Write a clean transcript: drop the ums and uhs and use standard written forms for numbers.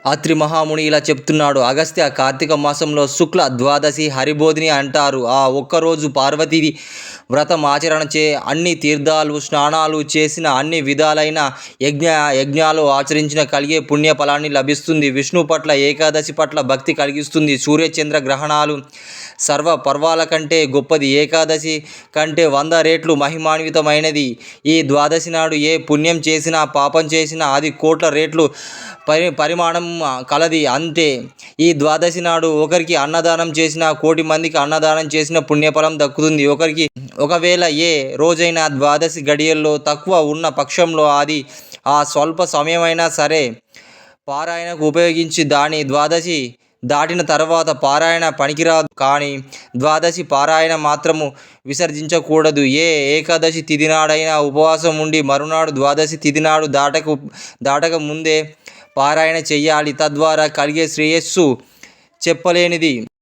అత్రి మహాముని ఇలా చెప్తున్నాడు. అగస్త్య కార్తీక మాసంలో శుక్ల ద్వాదశి హరిబోధిని అంటారు. ఆ ఒక్కరోజు పార్వతీ వ్రతం ఆచరణ అన్ని తీర్థాలు స్నానాలు చేసిన అన్ని విధాలైన యజ్ఞాలు ఆచరించిన కలిగే పుణ్య ఫలాన్ని లభిస్తుంది. విష్ణు పట్ల ఏకాదశి పట్ల భక్తి కలిగిస్తుంది. సూర్యచంద్ర గ్రహణాలు సర్వ పర్వాల కంటే గొప్పది. ఏకాదశి కంటే 100 రెట్లు మహిమాన్వితమైనది. ఈ ద్వాదశి నాడు ఏ పుణ్యం చేసినా పాపం చేసినా అది కోట్ల రెట్లు పరిమాణం కలది. అంతే ఈ ద్వాదశి నాడు ఒకరికి అన్నదానం చేసిన 1,00,00,000 మందికి అన్నదానం చేసిన పుణ్యఫలం దక్కుతుంది. ఒకవేళ ఏ రోజైనా ద్వాదశి గడియల్లో తక్కువ ఉన్న పక్షంలో అది ఆ స్వల్ప సమయమైనా సరే పారాయణకు ఉపయోగించి ద్వాదశి దాటిన తర్వాత పారాయణ పనికిరాదు. కానీ ద్వాదశి పారాయణ మాత్రము విసర్జించకూడదు. ఏ ఏకాదశి తిథి నాడైనా ఉపవాసం ఉండి మరునాడు ద్వాదశి తిథి నాడు దాటక ముందే పారాయణ చెయ్యాలి. తద్వారా కలిగే శ్రేయస్సు చెప్పలేనిది.